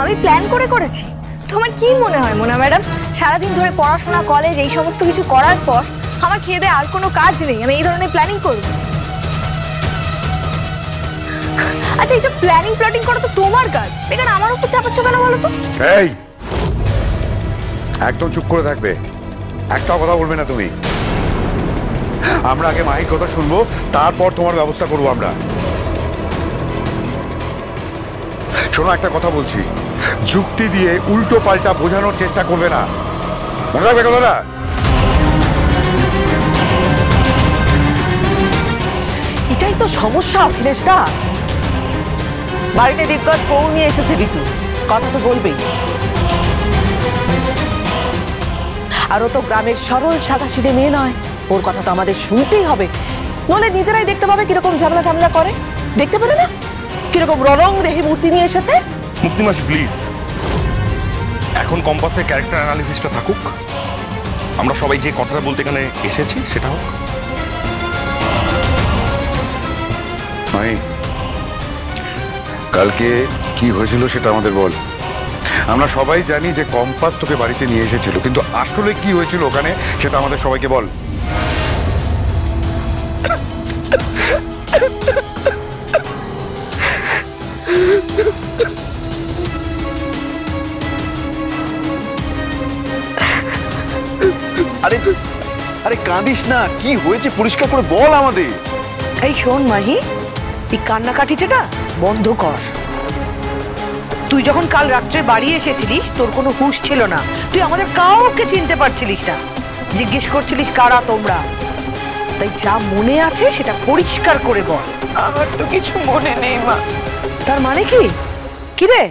আমি প্ল্যান করে করেছি। তোমার কি মনে হয় মোনা ম্যাডাম, সারাদিন ধরে পড়াশোনা কলেজ এই সমস্ত কিছু করার পর আমার খেয়ে দেয়ে আর কোনো কাজ নেই, আমি এই ধরনের প্ল্যানিং করব? আচ্ছা, এই যে প্ল্যানিং প্লটিং করা তো তোমার কাজ, এখানে আমার উপর চাপাচ্ছ কেন বলো তো? এই একদম চুপ করে থাকবে, একটাও কথা বলবে না তুমি। আমরা আগে মাহির কথা শুনবো, তারপর তোমার ব্যবস্থা করবো আমরা। শোনো, একটা কথা বলছি, যুক্তি দিয়ে উল্টো পাল্টা বোঝানোর চেষ্টা করবে না, মনে রাখবে কথাটা। এটাই তো সমস্যা অখিলেশ দা। বাড়িতে দিগ্গজ বউ নিয়ে এসেছে ঋতু, কথা তো বলবেই। আর ও তো গ্রামের সরল সাদাসিধে মেয়ে নয়, ওর কথা তো আমাদের শুনতেই হবে, নইলে নিজেরাই দেখতে পাবে কিরকম ঝামেলা ঝামেলা করে। দেখতে পেলে না কিরকম ররং দেহে মূর্তি নিয়ে এসেছে? মুক্তিমাসি প্লিজ, এখন কম্পাসের ক্যারেক্টার অ্যানালিসিসটা থাকুক, আমরা সবাই যে কথাটা বলতে এখানে এসেছি সেটা হোক। কালকে কি হয়েছিল সেটা আমাদের বল। আমরা সবাই জানি যে কম্পাস তোকে বাড়িতে নিয়ে এসেছিল, কিন্তু আসলে কি হয়েছিল ওখানে সেটা আমাদের সবাইকে বল। আরে আরে কাঁদিস না, কি হয়েছে পরিষ্কার করে বল আমাদের। এই শোন মাহি, এই কান্নাকাটিটা বন্ধ কর। তুই যখন কাল রাত্রে বাড়ি এসেছিলিস তোর কোনো হুঁশ ছিল না, তুই আমাদের কাউকে চিনতে পারছিলিস না, জিজ্ঞেস করছিলিস কারা তোমরা। তাই যা মনে আছে সেটা পরিষ্কার করে বল। আমার তো কিছু মনে নেই মা। তার মানে কি? কি রে?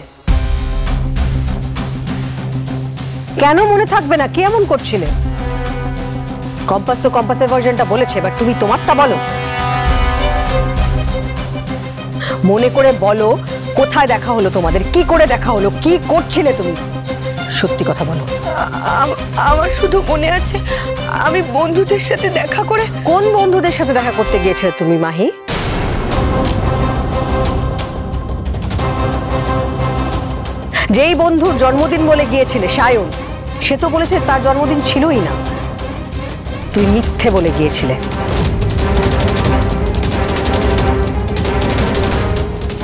কেন মনে থাকবে না? কি এমন করছিলে? কম্পাস তো কম্পাসের ভার্জনটা বলেছে, এবার তুমি তোমারটা বলো। মনে করে বলো, কোথায় দেখা হলো তোমাদের, কি করে দেখা হলো, কি করছিলে তুমি? সত্যি কথা বলো। আমার শুধু মনে আছে আমি বন্ধুদের সাথে দেখা করে। কোন বন্ধুদের সাথে দেখা করতে গিয়েছিলে তুমি মাহি? যেই বন্ধুর জন্মদিন বলে গিয়েছিলে সায়ন, সে তো বলেছে তার জন্মদিন ছিলই না, তুই মিথ্যে বলে গিয়েছিলে।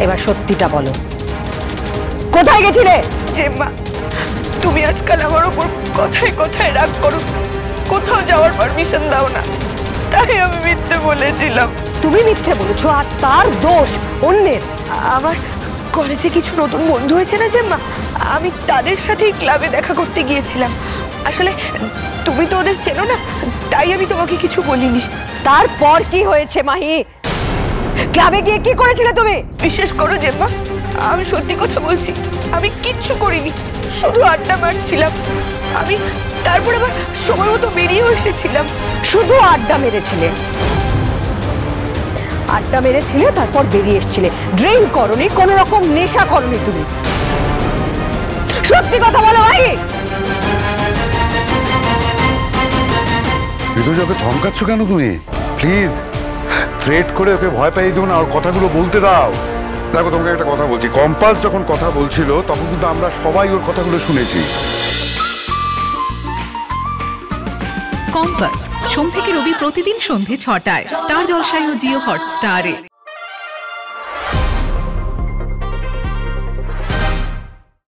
এবার সত্যিটা বলো, কোথায় গেছিলে? যে মা, তুমি আজকাল আমার উপর কথায় কথায় রাগ করো, কোথাও যাওয়ার পারমিশন দাও না, তাই আমি মিথ্যে বলেছিলাম। তুমি মিথ্যে বলেছো, আর তার দোষ অন্যের। আমার কলেজে কিছু নতুন বন্ধু হয়েছে না যে মা, আমি তাদের সাথেই ক্লাবে দেখা করতে গিয়েছিলাম। আসলে তুমি তো ওদের চেনো না, তাই আমি তোমাকে কিছু বলিনি। তারপর কি হয়েছে মাহি? ক্লাবে গিয়ে কি করেছিলে তুমি? বিশ্বাস করো যে মা, আমি সত্যি কথা বলছি, আমি কিচ্ছু করিনি, শুধু আড্ডা মারছিলাম। আমি তারপর আবার সময় মতো বেরিয়েও এসেছিলাম। শুধু আড্ডা মেরেছিলে? আড্ডা মেরেছিলে তারপর বেরিয়ে এসেছিলে, ড্রিঙ্ক করনি, কোন রকম নেশা করনি তুমি? সত্যি কথা বলো ভাই। ওকে ধমকাচ্ছ কেন তুমি? প্লিজ থ্রেট করে ওকে ভয় পাইয়ে দিও না, ওর কথাগুলো বলতে দাও। দেখো, তোমাকে একটা কথা বলছি, কম্পাস যখন কথা বলছিল তখন কিন্তু আমরা সবাই ওর কথাগুলো শুনেছি। কম্পাস সোম থেকে রবি প্রতিদিন সন্ধ্যে ৬টায় স্টার জলসায় ও জিও হটস্টারে।